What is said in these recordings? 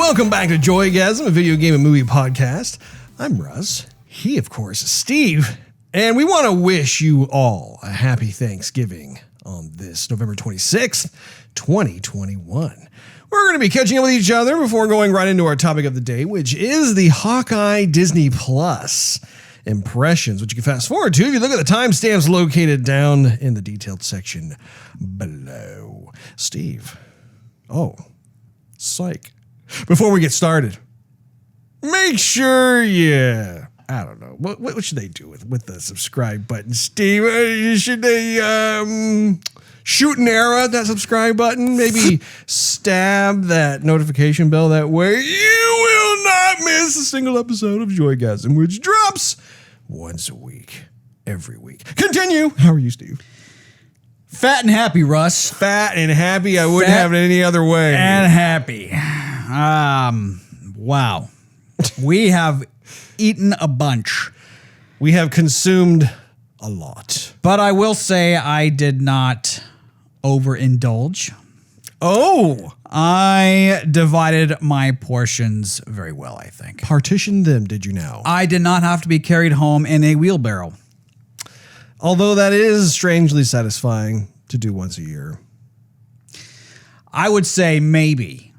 Welcome back to Joygasm, a video game and movie podcast. I'm Russ. He, of course, is Steve. And we want to wish you all a happy Thanksgiving on this November 26th, 2021. We're going to be catching up with each other before going right into our topic of the day, which is the Hawkeye Disney Plus impressions, which you can fast forward to if you look at the timestamps located down in the detailed section below. Steve. Oh, psych. Before we get started, make sure I don't know. What should they do with the subscribe button, Steve? Should they shoot an arrow at that subscribe button? Maybe stab that notification bell that way? You will not miss a single episode of Joygasm, which drops once a week, every week. Continue. How are you, Steve? Fat and happy, Russ. Fat and happy. I wouldn't have it any other way. And happy. Wow. We have eaten a bunch. We have consumed a lot. But I will say I did not overindulge. Oh. I divided my portions very well, I think. Partitioned them, did you now? I did not have to be carried home in a wheelbarrow. Although that is strangely satisfying to do once a year. I would say maybe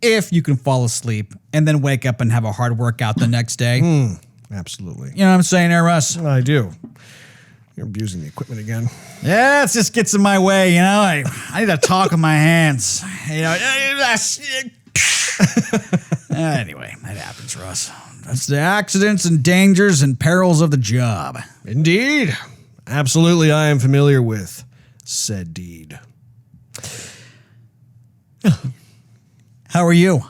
if you can fall asleep and then wake up and have a hard workout the next day. Absolutely. You know what I'm saying there, Russ? I do. You're abusing the equipment again. Yeah, it just gets in my way, you know? I need to talk with my hands. You know, anyway, that happens, Russ. That's the accidents and dangers and perils of the job. Indeed. Absolutely, I am familiar with said deed. How are you?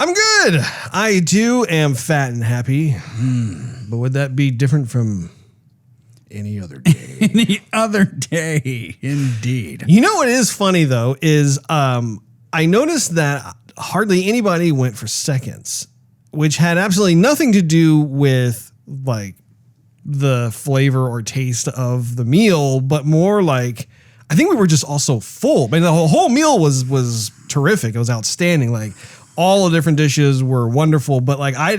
I'm good. I too am fat and happy. But would that be different from any other day? Any other day, indeed. You know what is funny, though, is I noticed that hardly anybody went for seconds, which had absolutely nothing to do with, like, the flavor or taste of the meal, but more like, I think we were just also full. I mean, the whole meal was terrific. It was outstanding. Like, all the different dishes were wonderful, but like I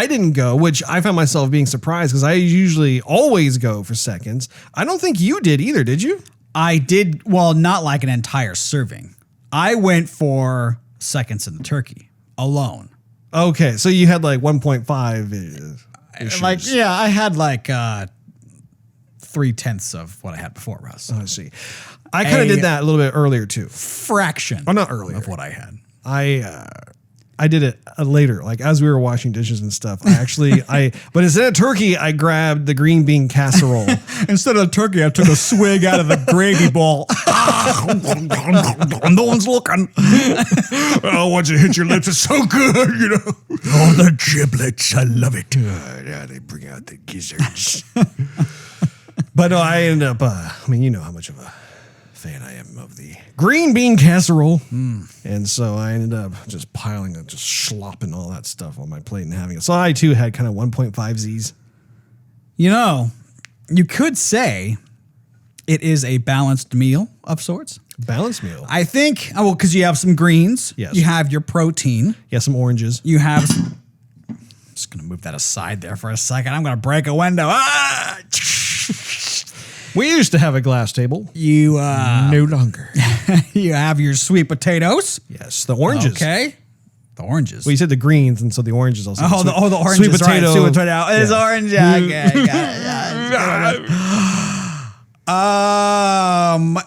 didn't go, which I found myself being surprised because I usually always go for seconds. I don't think you did either, did you? I did, well, not like an entire serving. I went for seconds in the turkey alone. Okay, so you had like 1.5 issues. Like, yeah, I had like 3/10 of what I had before, Russ. I see. I kind of did that a little bit earlier too. Fraction. Oh, not earlier. Of what I had. I did it later, like as we were washing dishes and stuff. But instead of turkey, I grabbed the green bean casserole. Instead of turkey, I took a swig out of the gravy bowl. No one's looking. Oh, once it hits your lips, it's so good, you know. Oh, the giblets, I love it. Yeah, they bring out the gizzards. But no, I ended up, you know how much of a fan I am of the green bean casserole. And so I ended up just piling it, just slopping all that stuff on my plate and having it. So I too had kind of 1.5 Z's. You know, you could say it is a balanced meal of sorts. Balanced meal. I think, because you have some greens. Yes. You have your protein. Yeah, some oranges. You have I'm just going to move that aside there for a second. I'm going to break a window. We used to have a glass table. You no longer. You have your sweet potatoes. Yes, the oranges. Okay. The oranges. Well, you said the greens, and so the oranges also. the oranges. Sweet potato. Right. Sweet potato. It's orange. Yeah, okay.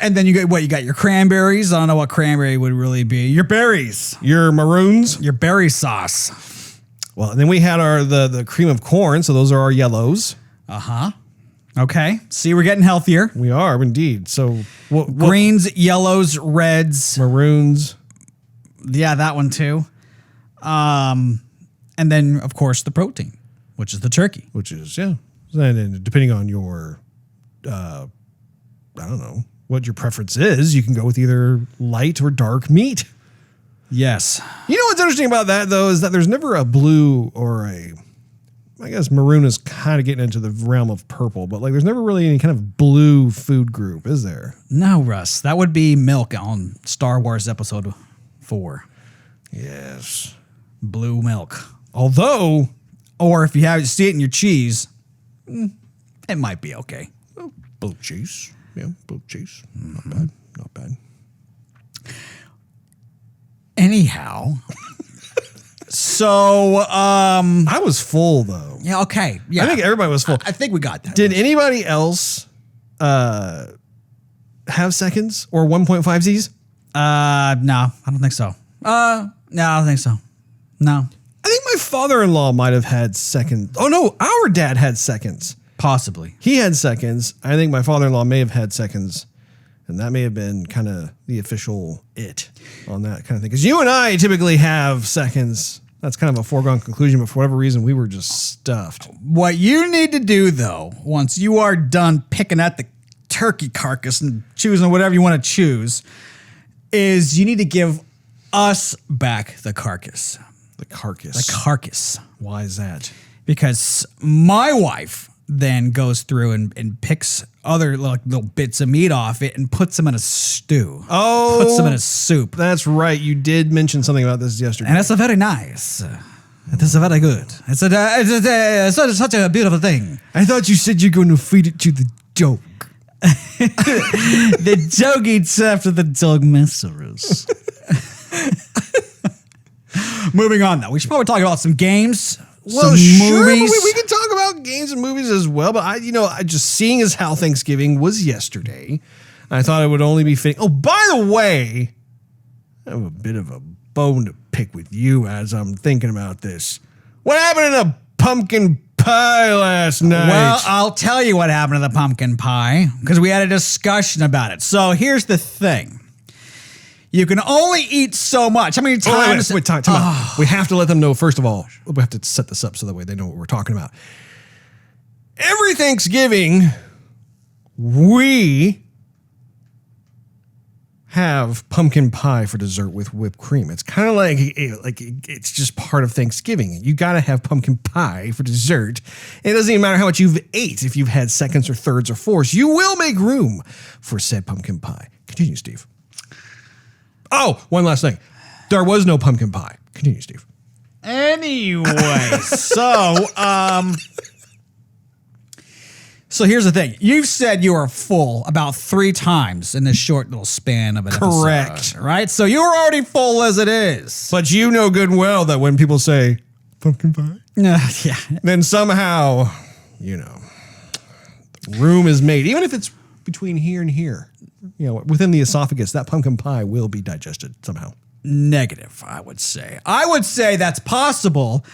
And then you got what? You got your cranberries. I don't know what cranberry would really be. Your berries. Your maroons. Your berry sauce. Well, and then we had the cream of corn, so those are our yellows. Uh-huh. Okay. See, we're getting healthier. We are indeed. So what greens, yellows, reds, maroons. Yeah, that one too. And then of course the protein, which is the turkey. Which is, yeah. And depending on your I don't know, what your preference is, you can go with either light or dark meat. Yes. You know what's interesting about that though is that there's never a blue or I guess maroon is kind of getting into the realm of purple, but like there's never really any kind of blue food group, is there? No, Russ. That would be milk on Star Wars Episode 4. Yes. blue milk. Although, Or if you see it in your cheese, it might be okay. blue cheese. Yeah, blue cheese. Not bad. Not bad. Anyhow, so I was full though. yeah, okay, yeah. I think everybody was full. I think we got that. Did anybody else have seconds or 1.5Zs? No, I don't think so. No, I don't think so. No, I think my father-in-law might have had seconds. Oh no, our dad had seconds. possibly. He had seconds. I think my father-in-law may have had seconds. And that may have been kind of the official it on that kind of thing. Because you and I typically have seconds. That's kind of a foregone conclusion. But for whatever reason, we were just stuffed. What you need to do, though, once you are done picking at the turkey carcass and choosing whatever you want to choose, is you need to give us back the carcass. The carcass. The carcass. Why is that? Because my wife then goes through and picks other little bits of meat off it and puts them in a stew. Oh. Puts them in a soup. That's right. You did mention something about this yesterday. And it's a very nice. It is a very good. It's such a beautiful thing. I thought you said you're going to feed it to the dog. The dog eats after the dog messes. Moving on, though. We should probably talk about some games. Well, some sure. movies. We can talk about games and movies as well. But I just seeing as how Thanksgiving was yesterday, I thought it would only be fitting. Oh, by the way, I have a bit of a bone to pick with you as I'm thinking about this. What happened to the pumpkin pie last night? Well, I'll tell you what happened to the pumpkin pie because we had a discussion about it. So here's the thing. You can only eat so much. How many times? Wait, time out. We have to let them know, first of all, we have to set this up so that way they know what we're talking about. Every Thanksgiving, we have pumpkin pie for dessert with whipped cream. It's kind of like it's just part of Thanksgiving. You got to have pumpkin pie for dessert. It doesn't even matter how much you've ate. If you've had seconds or thirds or fourths, you will make room for said pumpkin pie. Continue, Steve. Oh, one last thing. There was no pumpkin pie. Continue, Steve. Anyway, so here's the thing. You've said you are full about 3 times in this short little span of an Correct. episode, right? So you're already full as it is. But you know good and well that when people say pumpkin pie, Yeah. then somehow, room is made. Even if it's between here and here, within the esophagus, that pumpkin pie will be digested somehow. Negative, I would say. I would say that's possible,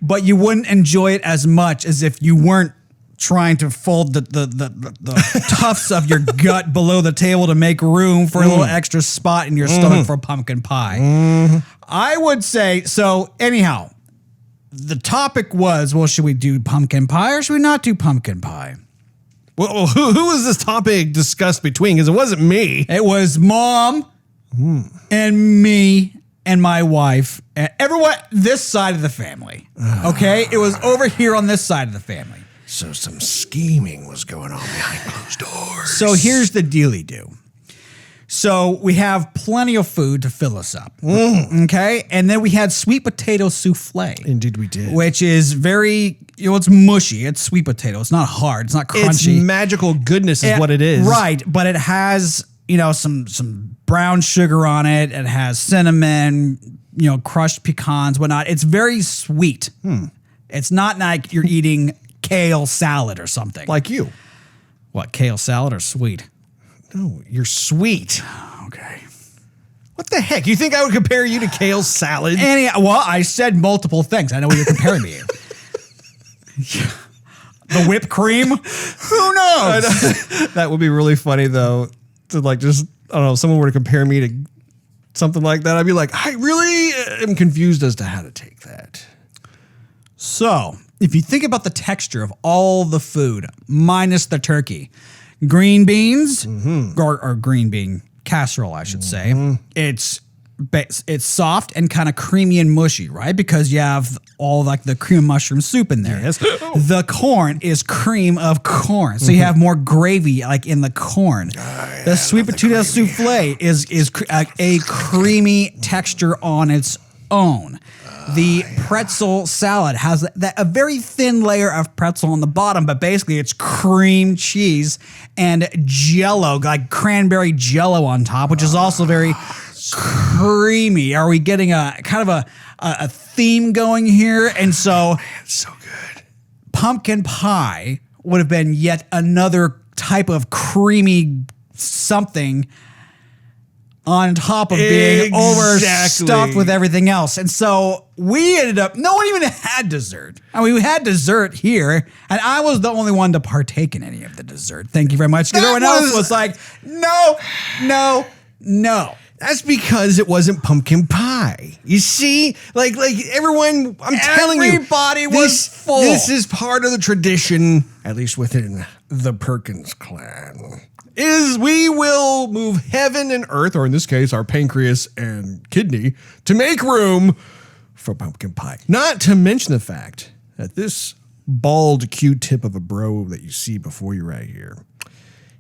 but you wouldn't enjoy it as much as if you weren't trying to fold the tufts of your gut below the table to make room for a little extra spot in your stomach for pumpkin pie. I would say, so anyhow, the topic was, well, should we do pumpkin pie or should we not do pumpkin pie? Well, who was this topic discussed between? Because it wasn't me. It was Mom and me and my wife and everyone this side of the family. Okay? It was over here on this side of the family. So some scheming was going on behind closed doors. So here's the dealy-do. So we have plenty of food to fill us up. Okay? And then we had sweet potato souffle. Indeed we did. Which is very, it's mushy. It's sweet potato. It's not hard. It's not crunchy. It's magical goodness is what it is. Right. But it has, some brown sugar on it. It has cinnamon, crushed pecans, whatnot. It's very sweet. It's not like you're eating kale salad or something. Like you. What, kale salad or sweet? No, you're sweet. Okay. What the heck? You think I would compare you to kale salad? Well, I said multiple things. I know what you're comparing me to. The whipped cream? Who knows? That would be really funny, though, to someone were to compare me to something like that. I'd be like, I really am confused as to how to take that. So, if you think about the texture of all the food, minus the turkey, green beans, or green bean casserole, I should say, it's soft and kind of creamy and mushy, right? Because you have all the cream of mushroom soup in there. Yes. The corn is cream of corn, so you have more gravy in the corn. The sweet potato souffle is a creamy texture on its own. The pretzel salad has a very thin layer of pretzel on the bottom, but basically it's cream cheese and jello, like cranberry jello on top, which is also very creamy. Are we getting a kind of a theme going here? And so, It's so good. pumpkin pie would have been yet another type of creamy something on top of being overstuffed with everything else. And so we ended up, no one even had dessert. I mean, we had dessert here, and I was the only one to partake in any of the dessert. Thank you very much. Because everyone else was like, no, no, no. That's because it wasn't pumpkin pie. You see? Like everyone, I'm telling you. Everybody was full. This is part of the tradition, at least within the Perkins clan. Is we will move heaven and earth, or in this case, our pancreas and kidney, to make room for pumpkin pie. Not to mention the fact that this bald Q-tip of a bro that you see before you right here,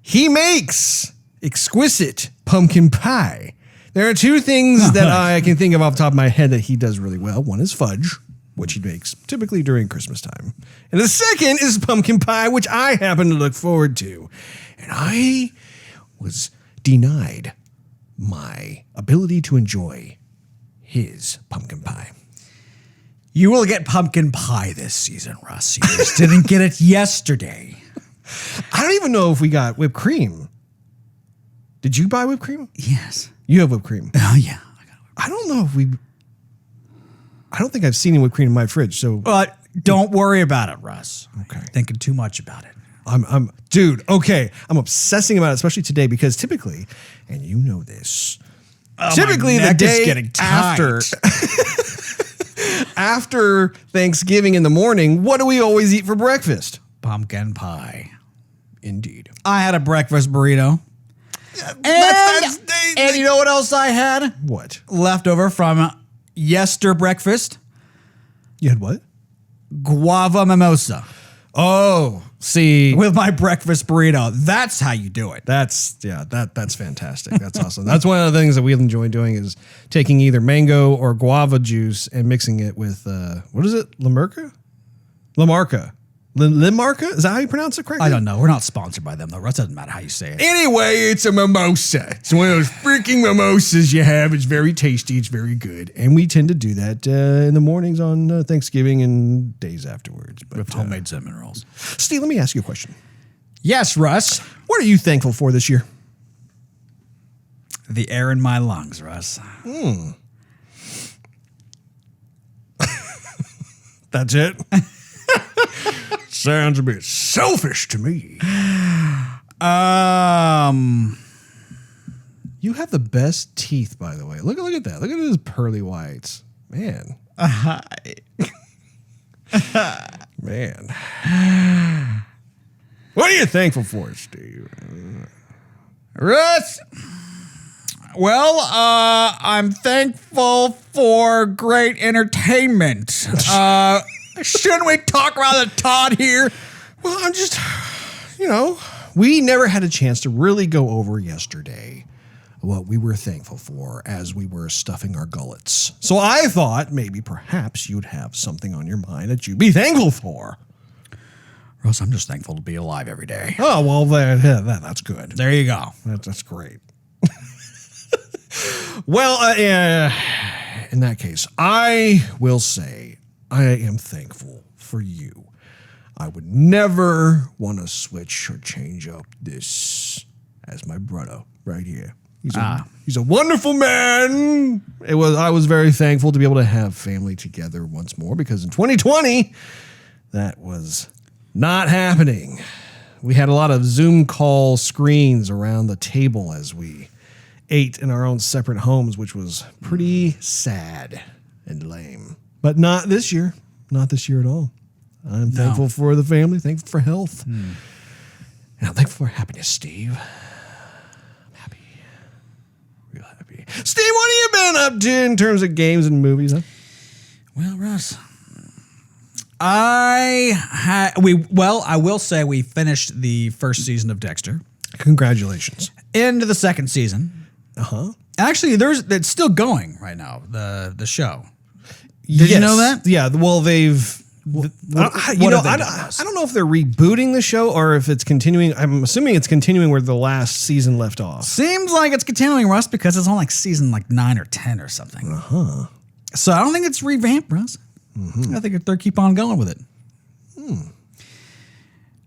he makes exquisite pumpkin pie. There are two things that I can think of off the top of my head that he does really well. One is fudge, which he makes typically during Christmas time. And the second is pumpkin pie, which I happen to look forward to. And I was denied my ability to enjoy his pumpkin pie. You will get pumpkin pie this season, Russ. You just didn't get it yesterday. I don't even know if we got whipped cream. Did you buy whipped cream? Yes. You have whipped cream. Oh, yeah. I don't know if I don't think I've seen any whipped cream in my fridge. So, But don't worry about it, Russ. Okay. Thinking too much about it. Dude, okay. I'm obsessing about it, especially today, because typically, and you know this, typically the day after Thanksgiving in the morning, what do we always eat for breakfast? Pumpkin pie. Indeed. I had a breakfast burrito. And you know what else I had? What? Leftover from yester breakfast? You had what? Guava mimosa. Oh, see. With my breakfast burrito. That's how you do it. That's fantastic. That's awesome. That's one of the things that we enjoy doing is taking either mango or guava juice and mixing it with, what is it? Limarca? Limarca? Is that how you pronounce it correctly? I don't know. We're not sponsored by them, though. It doesn't matter how you say it. Anyway, it's a mimosa. It's one of those freaking mimosas you have. It's very tasty. It's very good. And we tend to do that in the mornings on Thanksgiving and days afterwards. But, With homemade cinnamon rolls. Steve, let me ask you a question. Yes, Russ. What are you thankful for this year? The air in my lungs, Russ. That's it? Sounds a bit selfish to me. You have the best teeth, by the way. Look at that. Look at those pearly whites. Man. Man. What are you thankful for, Steve? Russ. Well, I'm thankful for great entertainment. Shouldn't we talk about the Todd here? Well, I'm just, we never had a chance to really go over yesterday what we were thankful for as we were stuffing our gullets. So I thought maybe perhaps you'd have something on your mind that you'd be thankful for. Russ, I'm just thankful to be alive every day. Oh, well, that's good. There you go. That's great. Well, in that case, I will say I am thankful for you. I would never want to switch or change up this as my brother right here. He's a wonderful man. I was very thankful to be able to have family together once more because in 2020, that was not happening. We had a lot of Zoom call screens around the table as we ate in our own separate homes, which was pretty sad and lame. But not this year. Not this year at all. I'm thankful for the family, thankful for health. And I'm thankful for happiness, Steve. I'm happy. Real happy. Steve, what have you been up to in terms of games and movies, huh? Well, Russ, I will say we finished the first season of Dexter. Congratulations. Into the second season. Uh-huh. Actually, it's still going right now, the show. Did you know that? Yeah. Well, they've. I don't know if they're rebooting the show or if it's continuing. I'm assuming it's continuing where the last season left off. Seems like it's continuing, Russ, because it's on like season like 9 or 10 or something. So I don't think it's revamped, Russ. I think they're keep on going with it.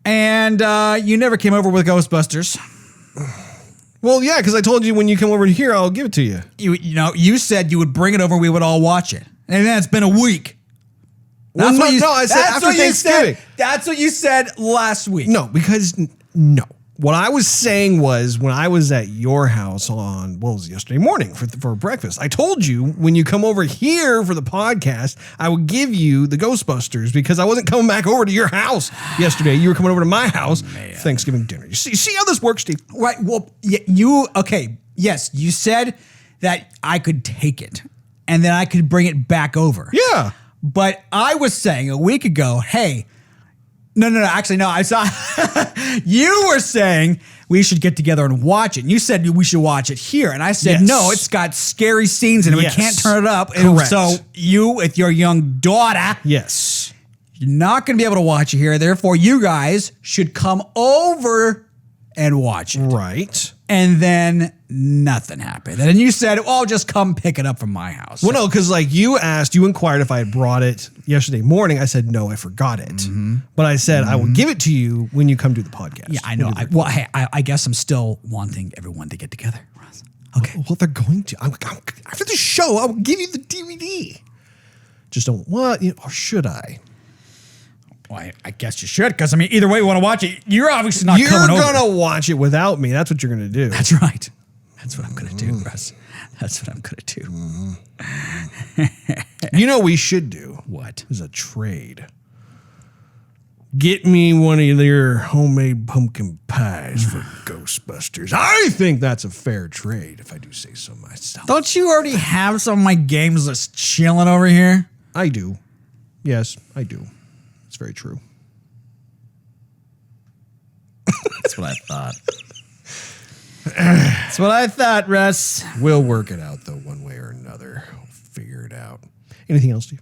And you never came over with Ghostbusters. Well, yeah, because I told you when you come over here, I'll give it to you. You said you would bring it over and we would all watch it. And then it's been a week. I said after Thanksgiving. That's what you said last week. No, because no. What I was saying was when I was at your house on, what was it, yesterday morning for breakfast, I told you when you come over here for the podcast, I would give you the Ghostbusters because I wasn't coming back over to your house yesterday. You were coming over to my house for Thanksgiving dinner. You see how this works, Steve? Right. Well, okay. Yes, you said that I could take it and then I could bring it back over. Yeah. But I was saying a week ago, hey, no. Actually, no. I saw you were saying we should get together and watch it. And you said we should watch it here, and I said no. It's got scary scenes in it. We can't turn it up. And so you, with your young daughter, you're not going to be able to watch it here. Therefore, you guys should come over and watch it. Right. And then nothing happened. And then you said, well, just come pick it up from my house. Well, no, because like you inquired if I had brought it yesterday morning. I said, no, I forgot it. But I said, I will give it to you when you come do the podcast. Yeah, I know. I guess I'm still wanting everyone to get together, Russ. Okay. Well, they're going to. After the show, I'll give you the DVD. Just don't, or should I? Well, I guess you should, because, I mean, either way you want to watch it, you're obviously not coming over. You're going to watch it without me. That's what you're going to do. That's right. That's what I'm going to do, Russ. That's what I'm going to do. You know what we should do? What? Is a trade. Get me one of your homemade pumpkin pies for Ghostbusters. I think that's a fair trade, if I do say so myself. Don't you already have some of my games just chilling over here? I do. Yes, I do. It's very true. That's what I thought. That's what I thought, Russ. We'll work it out, though, one way or another. We'll figure it out. Anything else, Steve?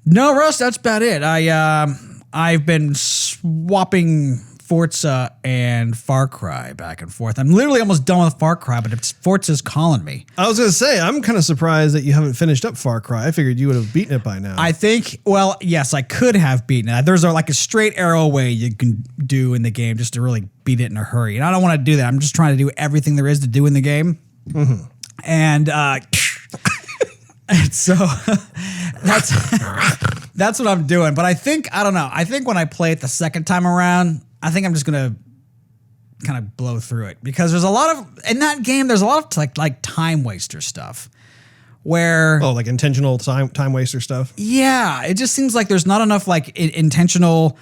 No, Russ, that's about it. I've been swapping Forza and FarCry back and forth. I'm literally almost done with FarCry, but Forza's calling me. I was going to say, I'm kind of surprised that you haven't finished up Far Cry. I figured you would have beaten it by now. I think, well, yes, I could have beaten it. There's like a straight arrow way you can do in the game just to really beat it in a hurry. And I don't want to do that. I'm just trying to do everything there is to do in the game. And so that's what I'm doing. But I don't know. I think when I play it the second time around, I think I'm just going to kind of blow through it, because there's a lot of, in that game, there's a lot of like time waster stuff where. Oh, like intentional time waster stuff? Yeah. It just seems like there's not enough like intentional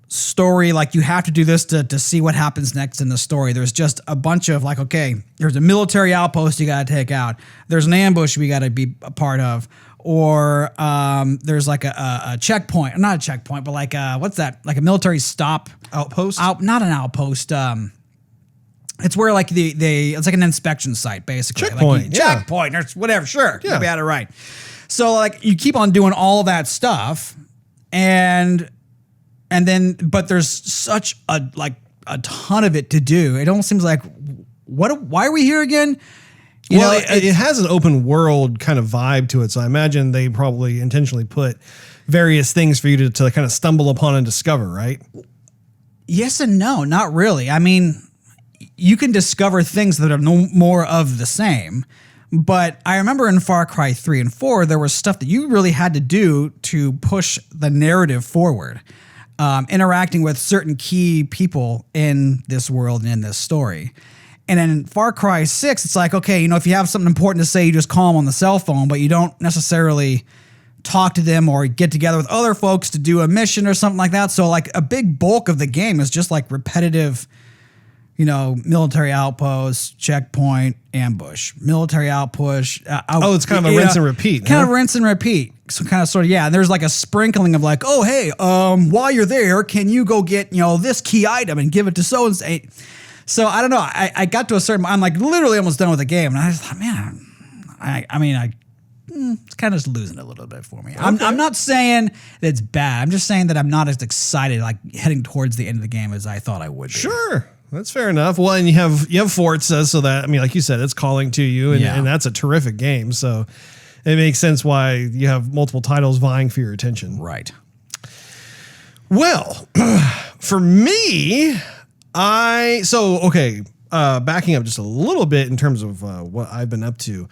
story. Like you have to do this to see what happens next in the story. There's just a bunch of like, okay, there's a military outpost you got to take out. There's an ambush we got to be a part of. Or there's like a checkpoint, not a checkpoint, but like what's that? Like a military stop outpost? Not an outpost. It's where like it's like an inspection site basically. Checkpoint, checkpoint or whatever. Sure, yeah. Maybe I had it right. So like you keep on doing all that stuff, and then but there's such a ton of it to do. It almost seems like why are we here again? It has an open world kind of vibe to it, so I imagine they probably intentionally put various things for you to kind of stumble upon and discover, right? Yes and no, not really. I mean, you can discover things that are no more of the same, but I remember in Far Cry 3 and 4, there was stuff that you really had to do to push the narrative forward, interacting with certain key people in this world and in this story. And in Far Cry 6, it's like, okay, if you have something important to say, you just call them on the cell phone, but you don't necessarily talk to them or get together with other folks to do a mission or something like that. So like a big bulk of the game is just like repetitive, military outpost, checkpoint, ambush, military outpush. It's kind of a rinse and repeat. Kind of rinse and repeat. So kind of sort of, yeah. And there's like a sprinkling of like, oh, hey, while you're there, can you go get, this key item and give it to so-and-so? So I don't know. I got to a certain, I'm like literally almost done with the game. And I just thought, man, I it's kind of losing a little bit for me. I'm not saying that it's bad. I'm just saying that I'm not as excited, like heading towards the end of the game, as I thought I would be. Sure. That's fair enough. Well, and you have Forza, so that, I mean, like you said, it's calling to you, and that's a terrific game. So it makes sense why you have multiple titles vying for your attention. Right. Well, for me, backing up just a little bit in terms of what I've been up to.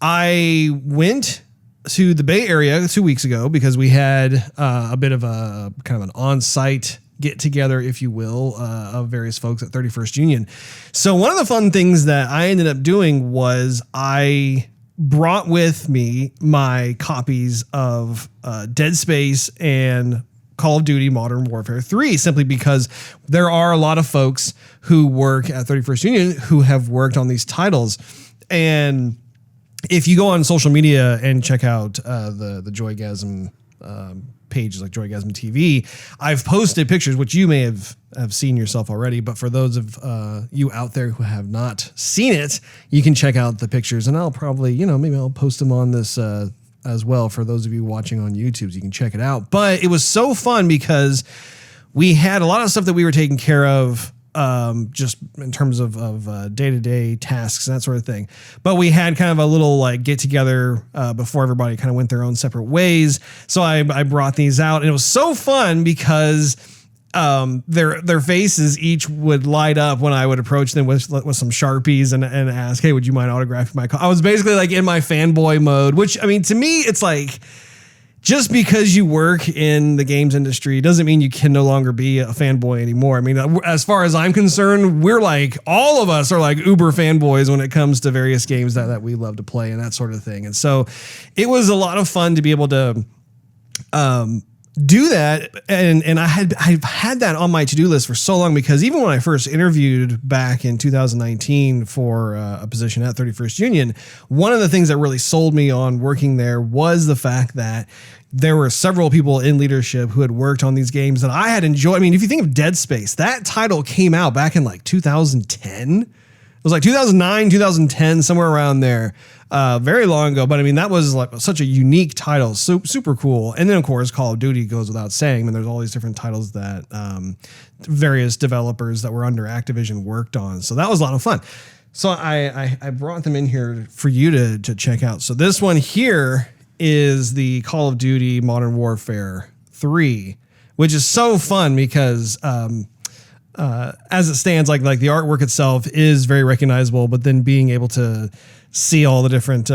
I went to the Bay Area 2 weeks ago because we had a bit of a kind of an on-site get together, if you will, of various folks at 31st Union. So one of the fun things that I ended up doing was I brought with me my copies of Deadspace and Call of Duty Modern Warfare 3, simply because there are a lot of folks who work at 31st Union who have worked on these titles. And if you go on social media and check out the Joygasm pages like Joygasm TV, I've posted pictures, which you may have seen yourself already, but for those of you out there who have not seen it, you can check out the pictures, and I'll probably, maybe I'll post them on this as well for those of you watching on YouTube, so you can check it out. But it was so fun because we had a lot of stuff that we were taking care of just in terms of day-to-day tasks and that sort of thing. But we had kind of a little like get together before everybody kind of went their own separate ways. So I brought these out, and it was so fun because their faces each would light up when I would approach them with some Sharpies and ask, hey, would you mind autographing my I was basically like in my fanboy mode, which, I mean, to me, it's like, just because you work in the games industry doesn't mean you can no longer be a fanboy anymore. I mean, as far as I'm concerned, we're like, all of us are like uber fanboys when it comes to various games that we love to play and that sort of thing. And so it was a lot of fun to be able to do that. And I've had that on my to-do list for so long, because even when I first interviewed back in 2019 for a position at 31st Union, one of the things that really sold me on working there was the fact that there were several people in leadership who had worked on these games that I had enjoyed. I mean, if you think of Deadspace, that title came out back in like 2010. It was like 2009, 2010, somewhere around there. Very long ago, but I mean, that was like such a unique title, super cool. And then of course, Call of Duty goes without saying. I mean, there's all these different titles that various developers that were under Activision worked on. So that was a lot of fun. So I brought them in here for you to check out. So this one here is the Call of Duty Modern Warfare 3, which is so fun because as it stands, like the artwork itself is very recognizable, but then being able to see all the different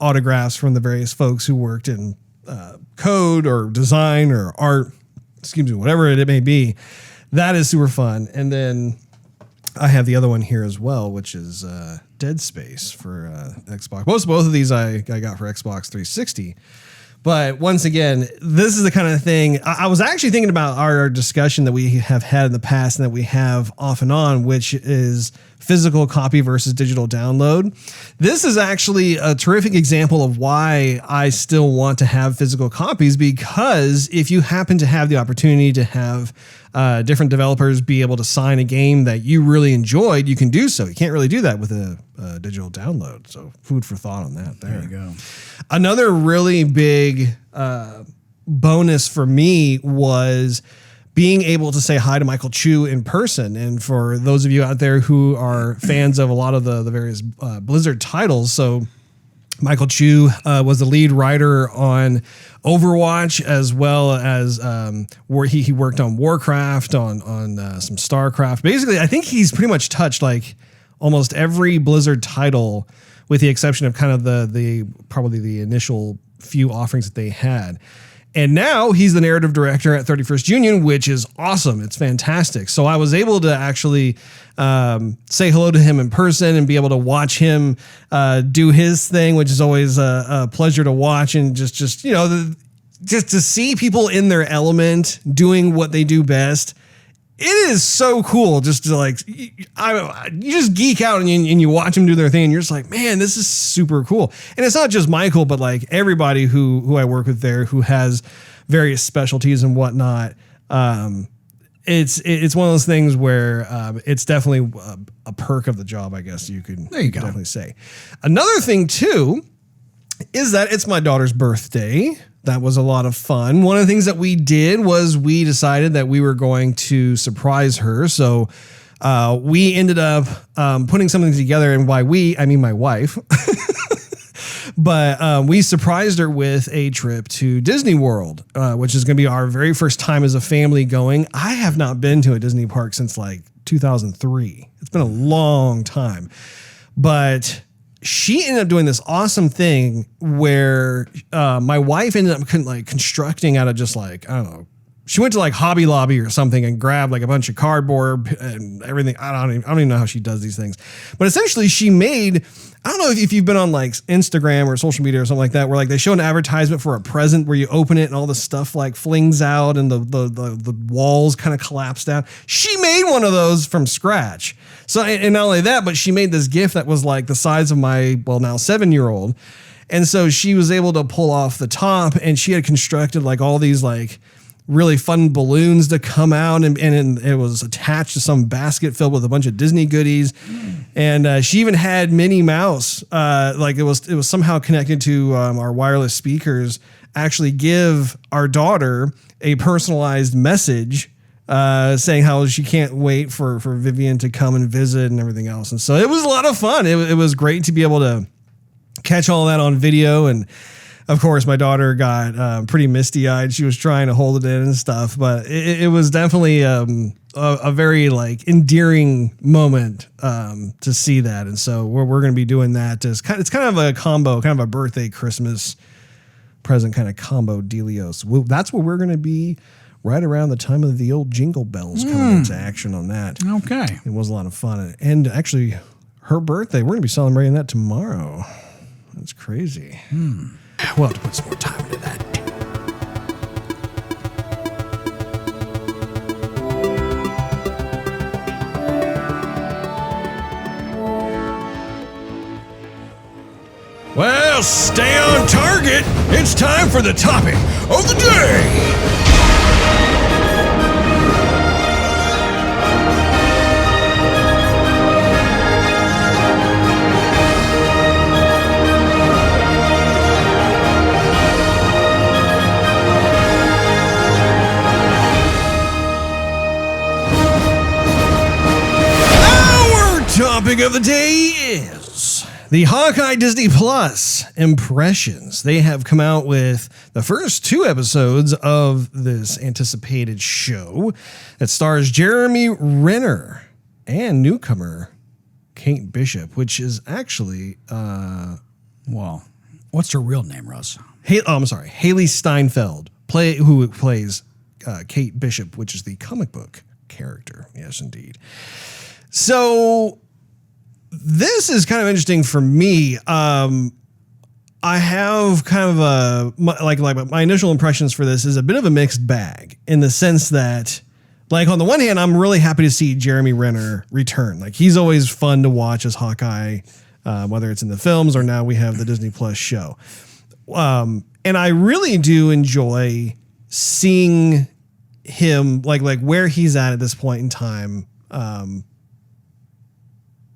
autographs from the various folks who worked in code or design or art, whatever it may be, that is super fun. And then I have the other one here as well, which is Deadspace for Xbox. Both of these I got for Xbox 360. But once again, this is the kind of thing I was actually thinking about our discussion that we have had in the past and that we have off and on, which is physical copy versus digital download. This is actually a terrific example of why I still want to have physical copies, because if you happen to have the opportunity to have different developers be able to sign a game that you really enjoyed, you can do so. You can't really do that with a digital download. So food for thought on that. There you go. Another really big bonus for me was being able to say hi to Michael Chu in person. And for those of you out there who are fans of a lot of the various Blizzard titles, so Michael Chu was the lead writer on Overwatch, as well as where he worked on Warcraft, on some StarCraft. Basically, I think he's pretty much touched like almost every Blizzard title, with the exception of kind of the probably the initial few offerings that they had. And now he's the narrative director at 31st Union, which is awesome. It's fantastic. So I was able to actually say hello to him in person and be able to watch him do his thing, which is always a pleasure to watch. And just to see people in their element doing what they do best. It is so cool just to like, you just geek out and you watch them do their thing and you're just like, man, this is super cool. And it's not just Michael, but like everybody who I work with there who has various specialties and whatnot. It's one of those things where it's definitely a perk of the job, I guess you could definitely say. Another thing too is that it's my daughter's birthday. That was a lot of fun. One of the things that we did was we decided that we were going to surprise her. So we ended up putting something together, and by we, I mean my wife. But we surprised her with a trip to Disney World, which is going to be our very first time as a family going. I have not been to a Disney park since like 2003. It's been a long time. But she ended up doing this awesome thing where my wife ended up constructing out of just like, I don't know. She went to like Hobby Lobby or something and grabbed like a bunch of cardboard and everything. I don't even know how she does these things. But essentially she made, I don't know if you've been on like Instagram or social media or something like that, where like they show an advertisement for a present where you open it and all the stuff like flings out and the walls kind of collapse down. She made one of those from scratch. So, and not only that, but she made this gift that was like the size of my, well, now 7-year-old. And so she was able to pull off the top, and she had constructed like all these like really fun balloons to come out, and it was attached to some basket filled with a bunch of Disney goodies. And she even had Minnie Mouse, like it was somehow connected to our wireless speakers, actually give our daughter a personalized message saying how she can't wait for Vivian to come and visit and everything else. And so it was a lot of fun. It was great to be able to catch all that on video. And of course, my daughter got pretty misty-eyed. She was trying to hold it in and stuff, but it was definitely a very like endearing moment to see that. And so we're going to be doing that. It's kind of a combo, kind of a birthday, Christmas present kind of combo dealio. So that's what we're going to be right around the time of the old jingle bells coming into action on that. Okay. It was a lot of fun. And actually, her birthday, we're going to be celebrating that tomorrow. That's crazy. We'll have to put some more time into that. Well, stay on target. It's time for the topic of the day. Topic of the day is the Hawkeye Disney Plus impressions. They have come out with the first 2 episodes of this anticipated show that stars Jeremy Renner and newcomer Kate Bishop, which is actually, well, what's her real name, Russ? I'm sorry, Hailey Steinfeld, who plays Kate Bishop, which is the comic book character. Yes, indeed. So this is kind of interesting for me. I have kind of my initial impressions for this is a bit of a mixed bag in the sense that, like, on the one hand, I'm really happy to see Jeremy Renner return. Like, he's always fun to watch as Hawkeye, whether it's in the films or now we have the Disney Plus show. And I really do enjoy seeing him like where he's at this point in time.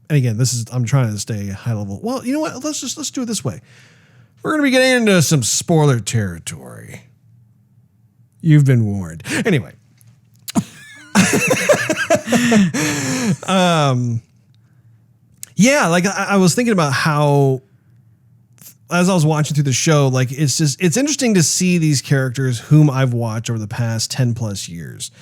And again, I'm trying to stay high level. Well, you know what? Let's do it this way. We're going to be getting into some spoiler territory. You've been warned. Anyway. Yeah, like I was thinking about how, as I was watching through the show, like it's interesting to see these characters whom I've watched over the past 10 plus years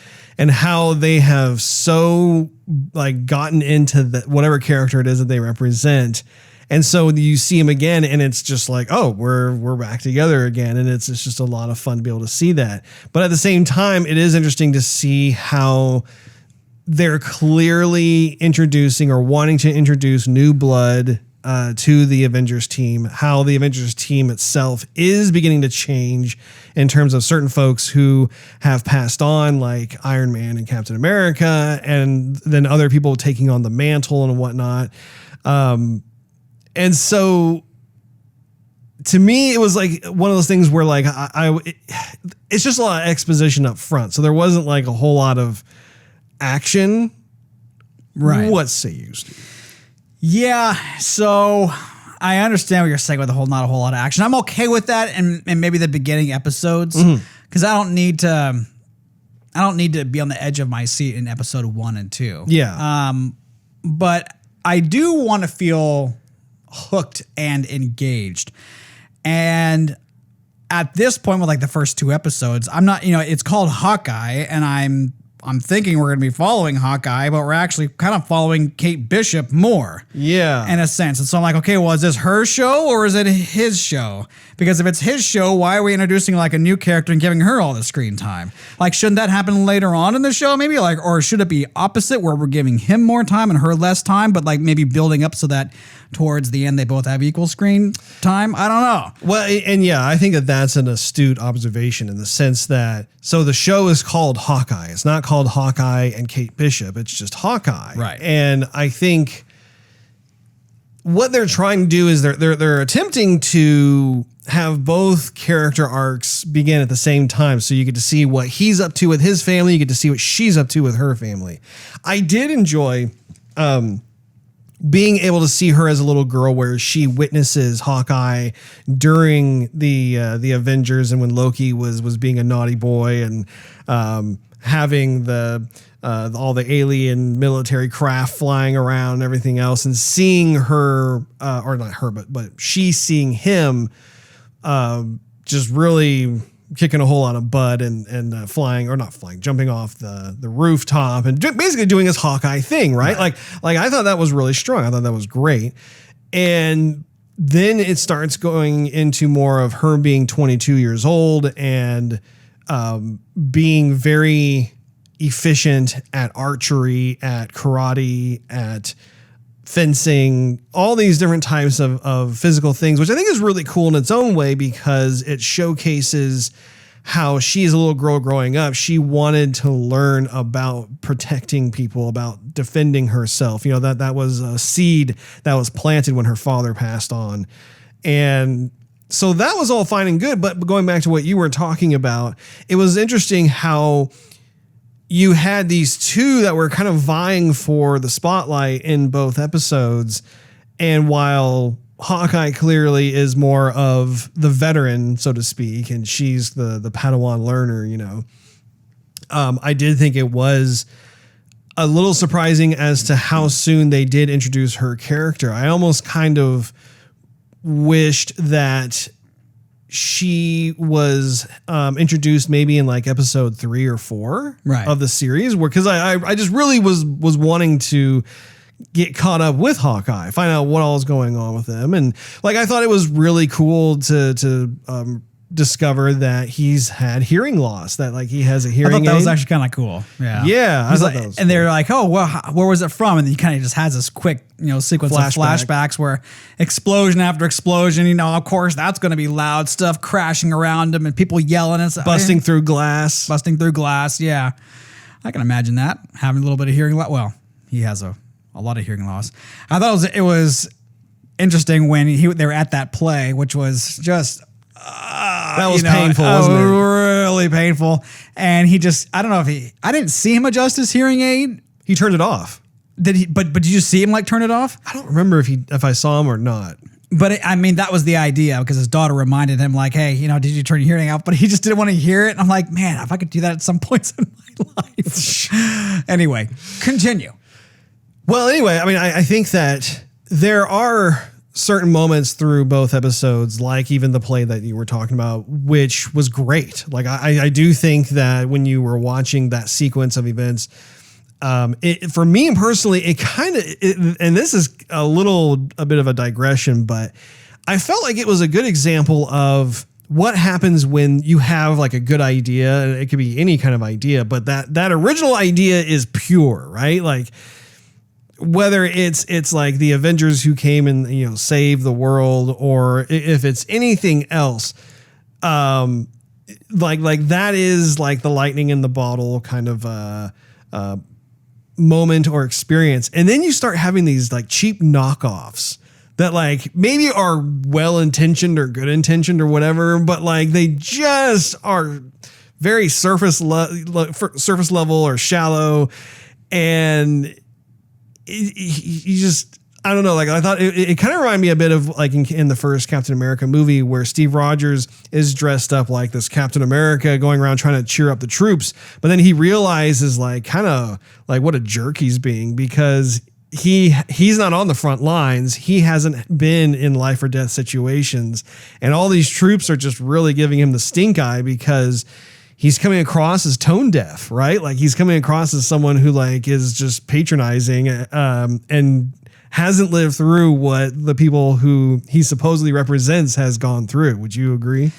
and how they have so like gotten into whatever character it is that they represent. And so you see them again and it's just like, oh, we're back together again. And it's just a lot of fun to be able to see that. But at the same time, it is interesting to see how they're clearly introducing or wanting to introduce new blood to the Avengers team, how the Avengers team itself is beginning to change in terms of certain folks who have passed on, like Iron Man and Captain America, and then other people taking on the mantle and whatnot. And so to me, it was like one of those things where like it's just a lot of exposition up front. So there wasn't like a whole lot of action. Right. What say you, Steve? Yeah, so I understand what you're saying with the whole not a whole lot of action. I'm okay with that, and maybe the beginning episodes, because I don't need to be on the edge of my seat in episode 1 and 2. Yeah. But I do want to feel hooked and engaged. And at this point with like the first 2 episodes, I'm not, it's called Hawkeye, and I'm thinking we're going to be following Hawkeye, but we're actually kind of following Kate Bishop more. Yeah. In a sense. And so I'm like, okay, well, is this her show or is it his show? Because if it's his show, why are we introducing like a new character and giving her all the screen time? Like, shouldn't that happen later on in the show maybe? Like, or should it be opposite where we're giving him more time and her less time, but like maybe building up so that towards the end they both have equal screen time? I don't know. Well, and yeah, I think that that's an astute observation in the sense that, so the show is called Hawkeye. It's not called Hawkeye and Kate Bishop. It's just Hawkeye. Right. And I think what they're trying to do is they're attempting to have both character arcs begin at the same time. So you get to see what he's up to with his family. You get to see what she's up to with her family. I did enjoy, being able to see her as a little girl where she witnesses Hawkeye during the Avengers and when Loki was being a naughty boy and having all the alien military craft flying around and everything else, and seeing her or not her but she seeing him just really kicking a whole lot of butt and flying, or not flying, jumping off the rooftop and basically doing his Hawkeye thing, right? Like I thought that was really strong. I thought that was great. And then it starts going into more of her being 22 years old and being very efficient at archery, at karate, at fencing, all these different types of physical things, which I think is really cool in its own way because it showcases how she is a little girl growing up. She wanted to learn about protecting people, about defending herself. That was a seed that was planted when her father passed on. And so that was all fine and good. But going back to what you were talking about, it was interesting how you had these two that were kind of vying for the spotlight in both episodes. And while Hawkeye clearly is more of the veteran, so to speak, and she's the Padawan learner, I did think it was a little surprising as to how soon they did introduce her character. I almost kind of wished that she was introduced maybe in like episode 3 or 4 of the series, because I just really was wanting to get caught up with Hawkeye, find out what all is going on with him. And like, I thought it was really cool to discover that he's had hearing loss, that like he has a hearing I thought that aid. was actually kind of cool. Yeah. I thought that was and they're like, oh, well, where was it from? And then he kind of just has this quick, sequence of flashbacks where explosion after explosion, of course, that's going to be loud stuff crashing around him and people yelling and stuff. Busting through glass. Yeah. I can imagine that, having a little bit of hearing loss. Well, he has a lot of hearing loss. I thought it was interesting when they were at that play, which was just that was painful, wasn't it? Really painful. And he just, I don't know I didn't see him adjust his hearing aid. He turned it off. Did he? But did you see him like turn it off? I don't remember if I saw him or not. But that was the idea, because his daughter reminded him like, hey, did you turn your hearing out? But he just didn't want to hear it. And I'm like, man, if I could do that at some points in my life. Anyway, continue. Well, anyway, I think that there are certain moments through both episodes, like even the play that you were talking about, which was great. Like I do think that when you were watching that sequence of events, for me personally, it kind of, and this is a bit of a digression, but I felt like it was a good example of what happens when you have like a good idea, and it could be any kind of idea, but that original idea is pure, right? Like, whether it's like the Avengers who came and saved the world, or if it's anything else, like that is like the lightning in the bottle kind of moment or experience. And then you start having these like cheap knockoffs that like maybe are well intentioned or good intentioned or whatever, but like they just are very surface level or shallow, and you just, I don't know. Like I thought it kind of reminded me a bit of like in the first Captain America movie where Steve Rogers is dressed up like this Captain America going around trying to cheer up the troops. But then he realizes like kind of like what a jerk he's being because he's not on the front lines. He hasn't been in life or death situations. And all these troops are just really giving him the stink eye because he's coming across as tone deaf, right? Like he's coming across as someone who like is just patronizing and hasn't lived through what the people who he supposedly represents has gone through. Would you agree?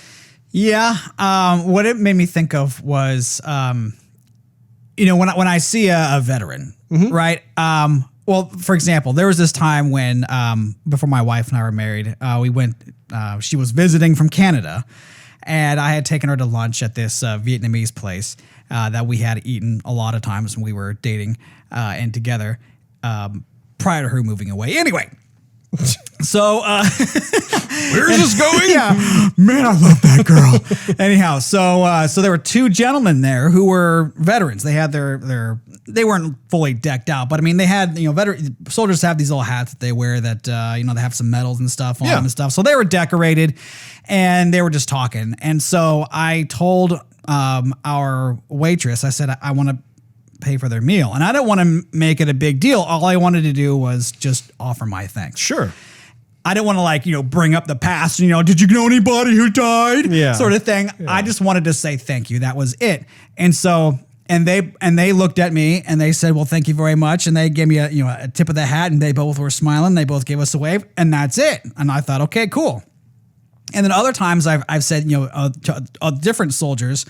Yeah. What it made me think of was, when I see a veteran, right? Well, for example, there was this time when, before my wife and I were married, we went, she was visiting from Canada and I had taken her to lunch at this Vietnamese place that we had eaten a lot of times when we were dating and together prior to her moving away. Anyway, so where's this going? Yeah, man, I love that girl. Anyhow, so there were two gentlemen there who were veterans. They had they weren't fully decked out, but I mean, they had, soldiers have these little hats that they wear that, they have some medals and stuff on them and stuff. So they were decorated and they were just talking. And so I told our waitress, I said, I want to pay for their meal. And I didn't want to make it a big deal. All I wanted to do was just offer my thanks. Sure. I didn't want to bring up the past, did you know anybody who died? Yeah. Sort of thing. Yeah. I just wanted to say thank you. That was it. And so, and they looked at me and they said, well, thank you very much. And they gave me a tip of the hat and they both were smiling. They both gave us a wave and that's it. And I thought, okay, cool. And then other times I've said, to different soldiers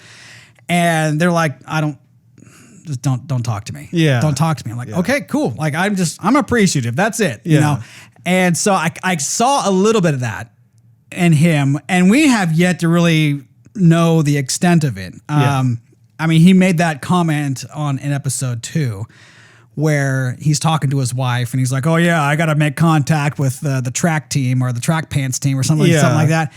and they're like, don't talk to me. Yeah. Don't talk to me. I'm like, okay, cool. Like I'm appreciative. That's it. And so I saw a little bit of that in him and we have yet to really know the extent of it. I mean, he made that comment in episode 2 where he's talking to his wife and he's like, oh yeah, I got to make contact with the track team or the track pants team or something like that.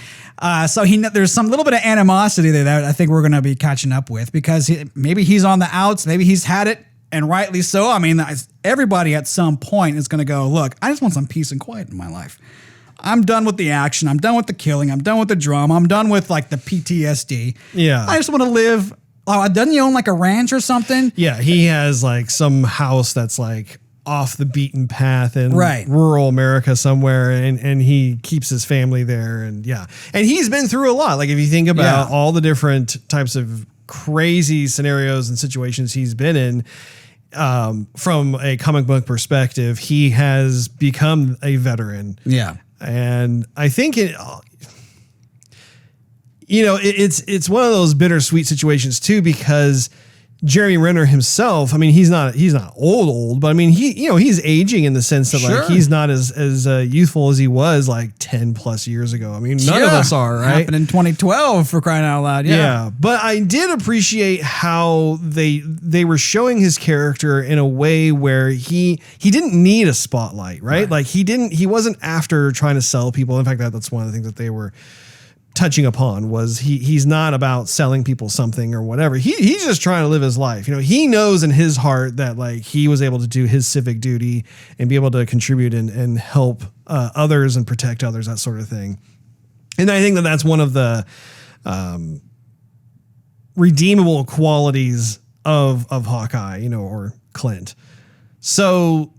So there's some little bit of animosity there that I think we're going to be catching up with because maybe he's on the outs, maybe he's had it and rightly so. I mean, everybody at some point is going to go, look, I just want some peace and quiet in my life. I'm done with the action. I'm done with the killing. I'm done with the drama. I'm done with like the PTSD. Yeah. I just want to live. Oh, doesn't he own like a ranch or something? Yeah, he has like some house that's like off the beaten path in rural America somewhere, and he keeps his family there, and and he's been through a lot. Like if you think about all the different types of crazy scenarios and situations he's been in, from a comic book perspective, he has become a veteran. Yeah, and I think it's one of those bittersweet situations too, because Jeremy Renner himself, I mean, he's not old, but I mean, he's aging in the sense that like he's not as youthful as he was like 10 plus years ago. I mean, none of us are, right? Happened in 2012 for crying out loud. Yeah. But I did appreciate how they were showing his character in a way where he didn't need a spotlight, right? Like he wasn't after trying to sell people. In fact, that's one of the things that they were touching upon was he's not about selling people something or whatever. He's just trying to live his life. He knows in his heart that like he was able to do his civic duty and be able to contribute and help others and protect others, that sort of thing. And I think that that's one of the redeemable qualities of Hawkeye, or Clint. So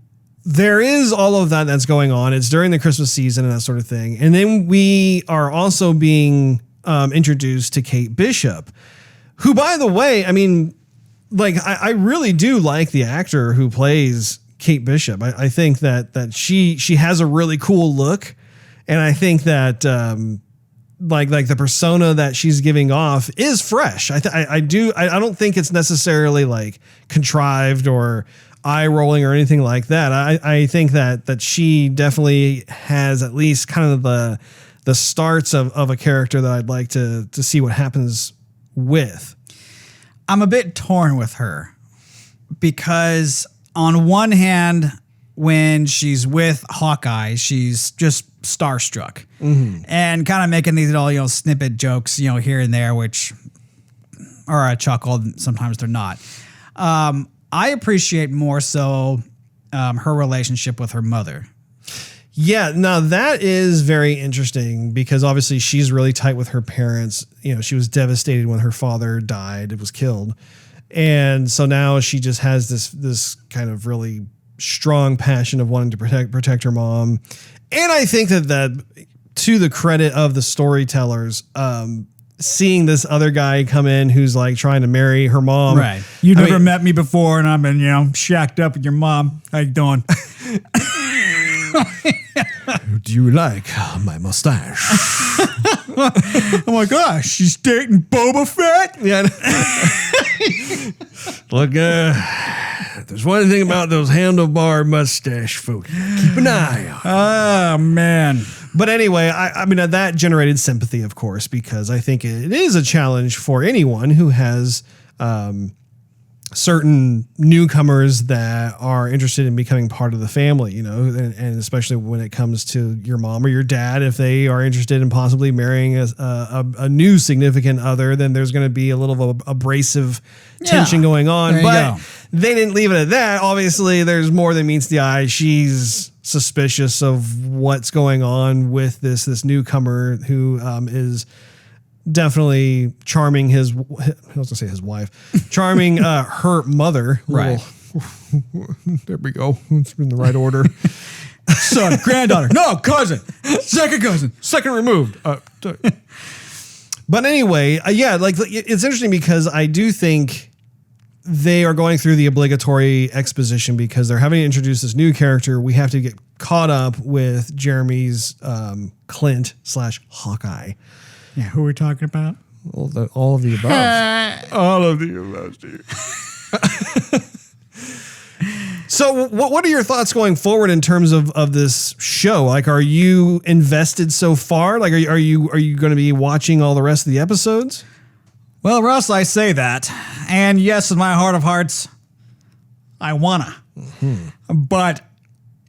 there is all of that that's going on. It's during the Christmas season and that sort of thing. And then we are also being introduced to Kate Bishop, who, by the way, I mean, like, I really do like the actor who plays Kate Bishop. I think that she has a really cool look. And I think that like the persona that she's giving off is fresh. I don't think it's necessarily like contrived or eye rolling or anything like that. I think that she definitely has at least kind of the starts of a character that I'd like to see what happens with. I'm a bit torn with her because on one hand, when she's with Hawkeye, she's just starstruck and kind of making these little, snippet jokes, here and there, which are a chuckle. Sometimes they're not. I appreciate more so her relationship with her mother Yeah, now that is very interesting because obviously she's really tight with her parents. You know, she was devastated when her father died, was killed. And so now she just has this kind of really strong passion of wanting to protect her mom. And I think that to the credit of the storytellers, seeing this other guy come in who's like trying to marry her mom. Right. You never met me before and I've been, shacked up with your mom. How you doing? Do you like my mustache? Oh my gosh, she's dating Boba Fett? Yeah. Look, there's one thing about those handlebar mustache folk. Keep an eye on. Oh, man. But anyway, I mean, that generated sympathy, of course, because I think it is a challenge for anyone who has certain newcomers that are interested in becoming part of the family, and especially when it comes to your mom or your dad, if they are interested in possibly marrying a new significant other, then there's going to be a little of abrasive tension going on. But they didn't leave it at that. Obviously, there's more than meets the eye. She's suspicious of what's going on with this newcomer who is definitely charming I was gonna say his wife, charming her mother. Right. There we go. It's in the right order. Son, granddaughter, no, cousin, second removed. But anyway, it's interesting because I do think they are going through the obligatory exposition because they're having to introduce this new character. We have to get caught up with Jeremy's Clint / Hawkeye. Yeah, who are we talking about? All of the above. All of the above, Steve. So what are your thoughts going forward in terms of this show? Like, are you invested so far? Like, are you going to be watching all the rest of the episodes? Well, Russ, I say that. And yes, in my heart of hearts, I wanna. Mm-hmm. But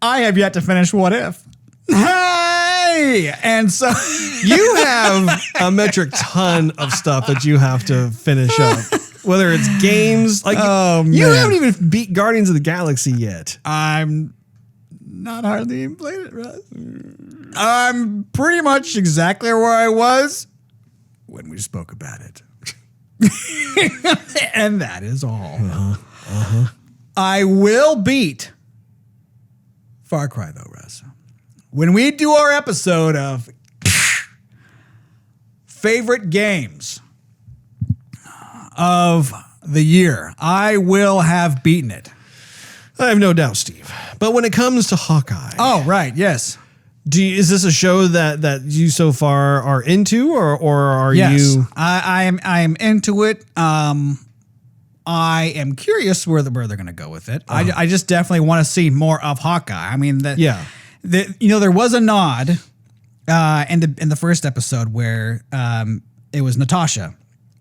I have yet to finish What If. Hey! And so you have a metric ton of stuff that you have to finish up. Whether it's games, like you haven't even beat Guardians of the Galaxy yet. I'm not hardly even played it, Russ. I'm pretty much exactly where I was when we spoke about it. And that is all. I will beat Far Cry, though, Russ. When we do our episode of favorite games of the year, I will have beaten it. I have no doubt, Steve. But when it comes to Hawkeye, oh right, yes. Is this a show that you so far are into, or are you? I am into it. I am curious where they're going to go with it. I just definitely want to see more of Hawkeye. I mean, there was a nod in the first episode where it was Natasha.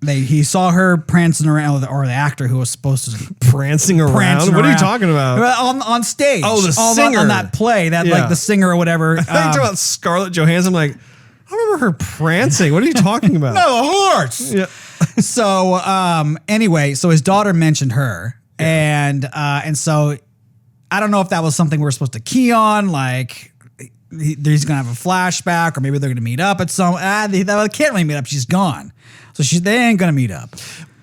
He saw her prancing around, or the actor who was supposed to prancing around. What are you talking about? On stage. Oh, the singer on that play, like the singer or whatever. I think you're talking about Scarlett Johansson. I'm like, I remember her prancing. What are you talking about? No, a horse. Yeah. So anyway, so his daughter mentioned her, and so I don't know if that was something we were supposed to key on, like. He's gonna have a flashback, or maybe they're gonna meet up at some. They can't really meet up. She's gone, so they ain't gonna meet up.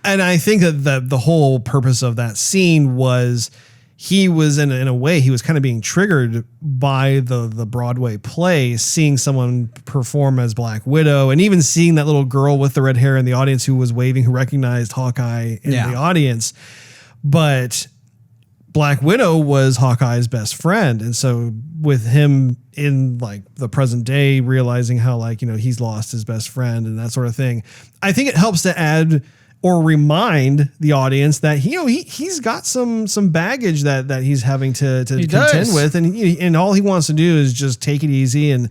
And I think that the whole purpose of that scene was he was in a way he was kind of being triggered by the Broadway play, seeing someone perform as Black Widow, and even seeing that little girl with the red hair in the audience who was waving, who recognized Hawkeye in the audience, but Black Widow was Hawkeye's best friend. And so with him in like the present day, realizing how he's lost his best friend and that sort of thing, I think it helps to add or remind the audience that he's got some baggage that he's having to contend with. And all he wants to do is just take it easy and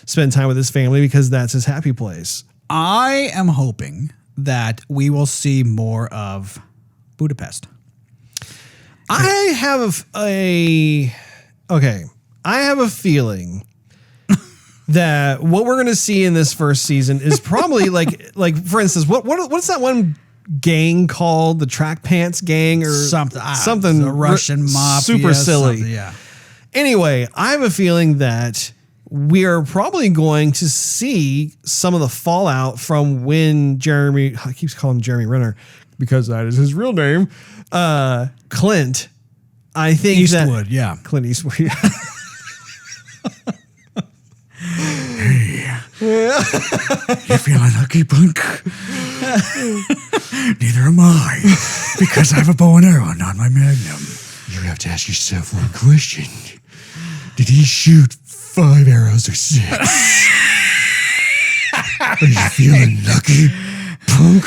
spend time with his family because that's his happy place. I am hoping that we will see more of Budapest. I have a feeling that what we're going to see in this first season is probably like for instance, what's that one gang called? The Track Pants Gang or something, the Russian mafia, super silly. Yeah. Anyway, I have a feeling that we are probably going to see some of the fallout from when I keep calling him Jeremy Renner because that is his real name. Clint. I think Eastwood, Clint Eastwood. Yeah. You feeling lucky, punk? Neither am I, because I have a bow and arrow, not my magnum. You have to ask yourself one question. Did he shoot 5 arrows or 6? Are you feeling lucky, punk?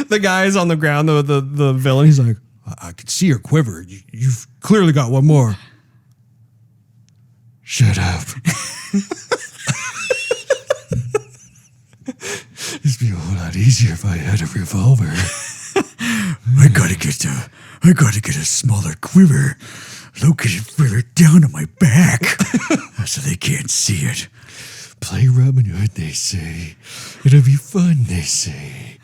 The guy's on the ground, the villain, he's like, I could see your quiver. You've clearly got one more. Shut up. It'd be a whole lot easier if I had a revolver. I gotta get a smaller quiver. Located further down on my back so they can't see it. Play Robin Hood, they say. It'll be fun, they say.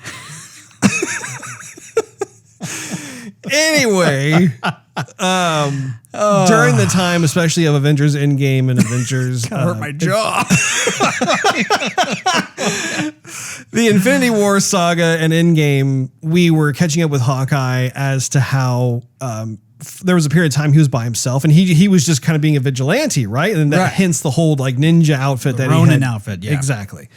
Anyway, during the time, especially of Avengers Endgame and Avengers... hurt my jaw. The Infinity War saga and Endgame, we were catching up with Hawkeye as to how there was a period of time he was by himself, and he was just kind of being a vigilante, right? And that hence the whole like ninja outfit that Ronin he had. outfit, yeah. Exactly.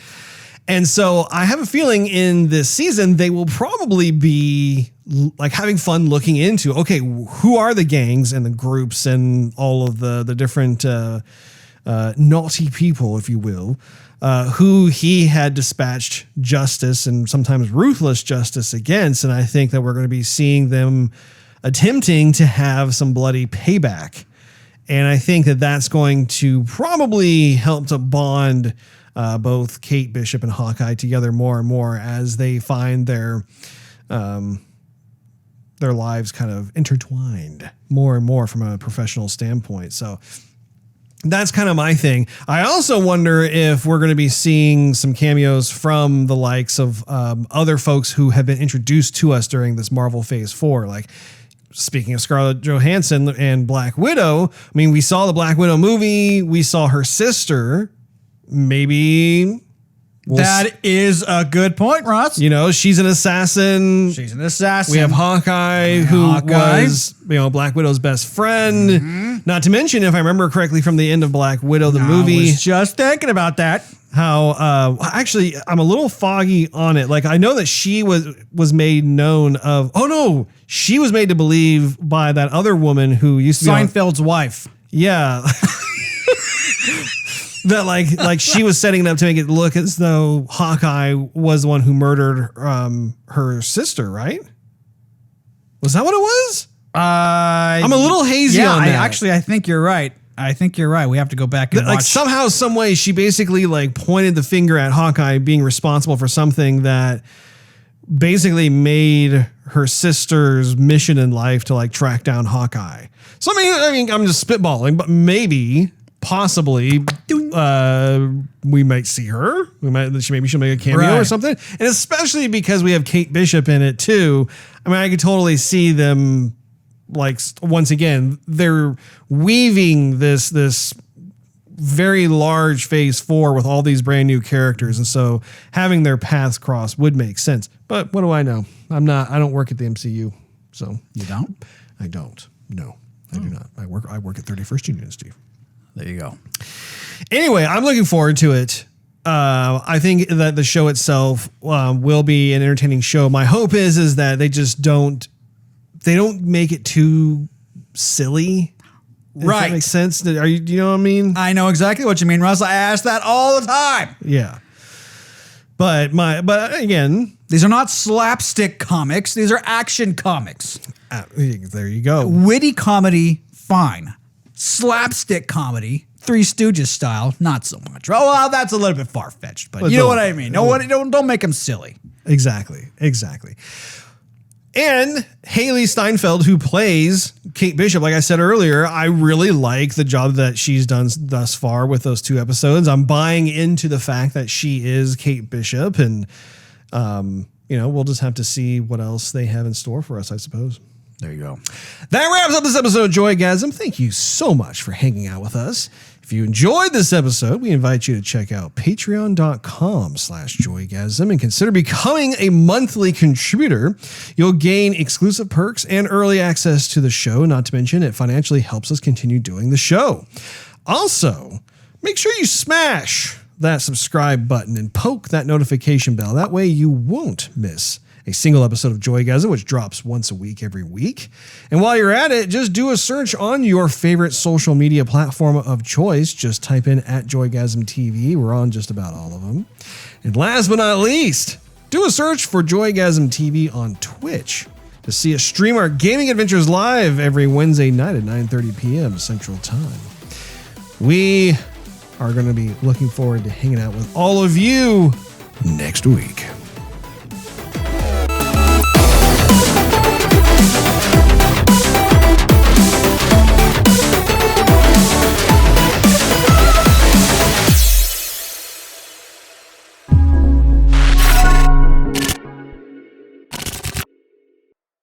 And so I have a feeling in this season, they will probably be like having fun looking into, okay, who are the gangs and the groups and all of the different naughty people, if you will, who he had dispatched justice and sometimes ruthless justice against. And I think that we're going to be seeing them attempting to have some bloody payback. And I think that that's going to probably help to bond both Kate Bishop and Hawkeye together more and more as they find their lives kind of intertwined more and more from a professional standpoint. So that's kind of my thing. I also wonder if we're going to be seeing some cameos from the likes of other folks who have been introduced to us during this Marvel Phase 4. Like, speaking of Scarlett Johansson and Black Widow, I mean, we saw the Black Widow movie. We saw her sister. Maybe that is a good point, Russ. You know, she's an assassin. She's an assassin. We have Hawkeye, who was, Black Widow's best friend. Mm-hmm. Not to mention, if I remember correctly from the end of Black Widow, the movie. I was just thinking about that. How, actually, I'm a little foggy on it. Like, I know that she was made known of, she was made to believe by that other woman who used to be Seinfeld's wife. Yeah. That like she was setting it up to make it look as though Hawkeye was the one who murdered her sister, right? Was that what it was? I'm a little hazy on that. I think you're right. We have to go back and watch. Somehow, some way, she basically like pointed the finger at Hawkeye being responsible for something that basically made her sister's mission in life to like track down Hawkeye. So I mean, I'm just spitballing, but maybe. Possibly, we might see her. Maybe she'll make a cameo or something. And especially because we have Kate Bishop in it too. I mean, I could totally see them like once again. They're weaving this very large Phase 4 with all these brand new characters, and so having their paths cross would make sense. But what do I know? I don't work at the MCU, so you don't. I don't. No, I do not. I work at 31st Union, Steve. There you go. Anyway, I'm looking forward to it. I think that the show itself will be an entertaining show. My hope is that they just don't make it too silly. Right. That makes sense. Do you know what I mean? I know exactly what you mean, Russ. I ask that all the time. Yeah. But again, these are not slapstick comics. These are action comics. There you go. Witty comedy, fine. Slapstick comedy, Three Stooges style, not so much. Oh, well, that's a little bit far-fetched, but you know what I mean. Don't make them silly. Exactly. And Hailey Steinfeld, who plays Kate Bishop, like I said earlier, I really like the job that she's done thus far with those 2 episodes. I'm buying into the fact that she is Kate Bishop, and we'll just have to see what else they have in store for us, I suppose. There you go. That wraps up this episode of Joygasm. Thank you so much for hanging out with us. If you enjoyed this episode, we invite you to check out patreon.com/Joygasm and consider becoming a monthly contributor. You'll gain exclusive perks and early access to the show. Not to mention, it financially helps us continue doing the show. Also, make sure you smash that subscribe button and poke that notification bell. That way you won't miss a single episode of Joygasm, which drops once a week every week. And while you're at it, just do a search on your favorite social media platform of choice. Just type in @Joygasm TV. We're on just about all of them. And last but not least, do a search for Joygasm TV on Twitch to see us stream our gaming adventures live every Wednesday night at 9:30 p.m. Central Time. We are going to be looking forward to hanging out with all of you next week.